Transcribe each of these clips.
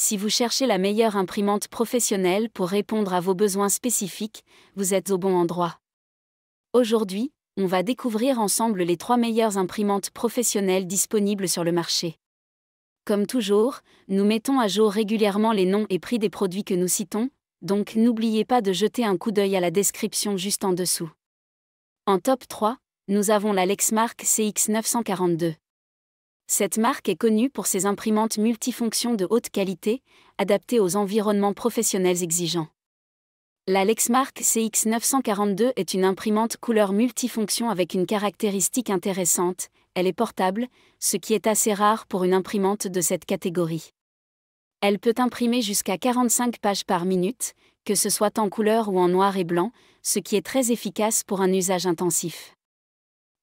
Si vous cherchez la meilleure imprimante professionnelle pour répondre à vos besoins spécifiques, vous êtes au bon endroit. Aujourd'hui, on va découvrir ensemble les 3 meilleures imprimantes professionnelles disponibles sur le marché. Comme toujours, nous mettons à jour régulièrement les noms et prix des produits que nous citons, donc n'oubliez pas de jeter un coup d'œil à la description juste en dessous. En top 3, nous avons la Lexmark CX942. Cette marque est connue pour ses imprimantes multifonctions de haute qualité, adaptées aux environnements professionnels exigeants. La Lexmark CX942 est une imprimante couleur multifonction avec une caractéristique intéressante, elle est portable, ce qui est assez rare pour une imprimante de cette catégorie. Elle peut imprimer jusqu'à 45 pages par minute, que ce soit en couleur ou en noir et blanc, ce qui est très efficace pour un usage intensif.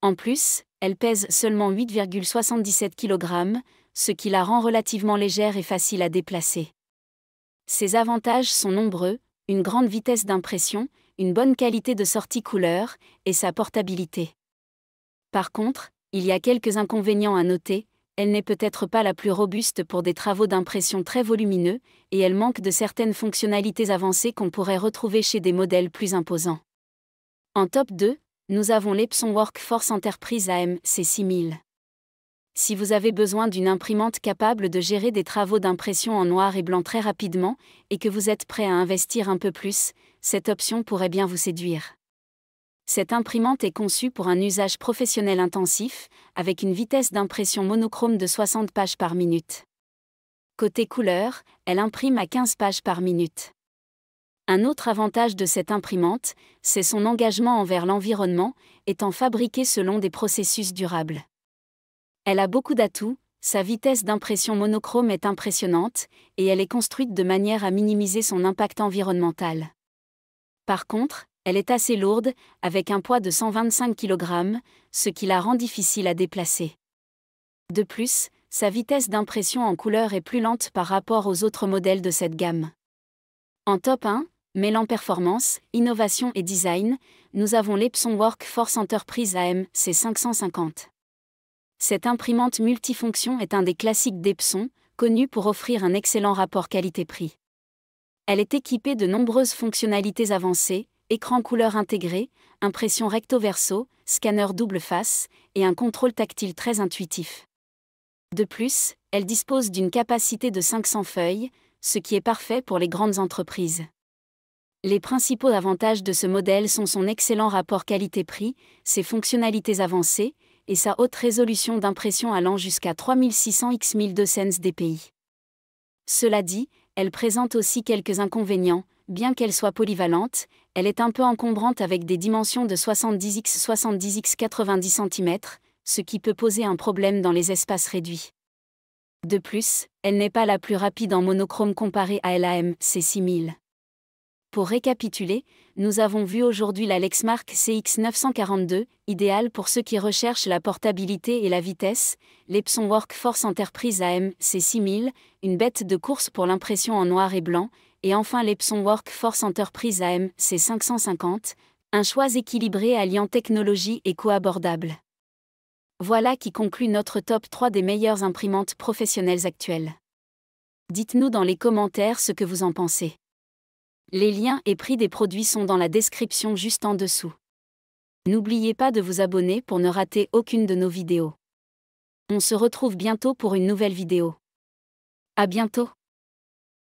En plus, elle pèse seulement 8,77 kg, ce qui la rend relativement légère et facile à déplacer. Ses avantages sont nombreux, une grande vitesse d'impression, une bonne qualité de sortie couleur, et sa portabilité. Par contre, il y a quelques inconvénients à noter, elle n'est peut-être pas la plus robuste pour des travaux d'impression très volumineux, et elle manque de certaines fonctionnalités avancées qu'on pourrait retrouver chez des modèles plus imposants. En top 2, nous avons l'Epson Workforce Enterprise AM C6000. Si vous avez besoin d'une imprimante capable de gérer des travaux d'impression en noir et blanc très rapidement, et que vous êtes prêt à investir un peu plus, cette option pourrait bien vous séduire. Cette imprimante est conçue pour un usage professionnel intensif, avec une vitesse d'impression monochrome de 60 pages par minute. Côté couleur, elle imprime à 15 pages par minute. Un autre avantage de cette imprimante, c'est son engagement envers l'environnement, étant fabriquée selon des processus durables. Elle a beaucoup d'atouts, sa vitesse d'impression monochrome est impressionnante, et elle est construite de manière à minimiser son impact environnemental. Par contre, elle est assez lourde, avec un poids de 125 kg, ce qui la rend difficile à déplacer. De plus, sa vitesse d'impression en couleur est plus lente par rapport aux autres modèles de cette gamme. En top 1, mêlant performance, innovation et design, nous avons l'Epson Workforce Enterprise AM C550. Cette imprimante multifonction est un des classiques d'Epson, connu pour offrir un excellent rapport qualité-prix. Elle est équipée de nombreuses fonctionnalités avancées, écran couleur intégré, impression recto-verso, scanner double face, et un contrôle tactile très intuitif. De plus, elle dispose d'une capacité de 500 feuilles, ce qui est parfait pour les grandes entreprises. Les principaux avantages de ce modèle sont son excellent rapport qualité-prix, ses fonctionnalités avancées, et sa haute résolution d'impression allant jusqu'à 3600 x 1200 dpi. Cela dit, elle présente aussi quelques inconvénients, bien qu'elle soit polyvalente, elle est un peu encombrante avec des dimensions de 70 x 70 x 90 cm, ce qui peut poser un problème dans les espaces réduits. De plus, elle n'est pas la plus rapide en monochrome comparée à l'AM C6000. Pour récapituler, nous avons vu aujourd'hui la Lexmark CX942, idéale pour ceux qui recherchent la portabilité et la vitesse, l'Epson Workforce Enterprise AM C6000, une bête de course pour l'impression en noir et blanc, et enfin l'Epson Workforce Enterprise AM C550, un choix équilibré alliant technologie et coût abordable. Voilà qui conclut notre top 3 des meilleures imprimantes professionnelles actuelles. Dites-nous dans les commentaires ce que vous en pensez. Les liens et prix des produits sont dans la description juste en dessous. N'oubliez pas de vous abonner pour ne rater aucune de nos vidéos. On se retrouve bientôt pour une nouvelle vidéo. À bientôt!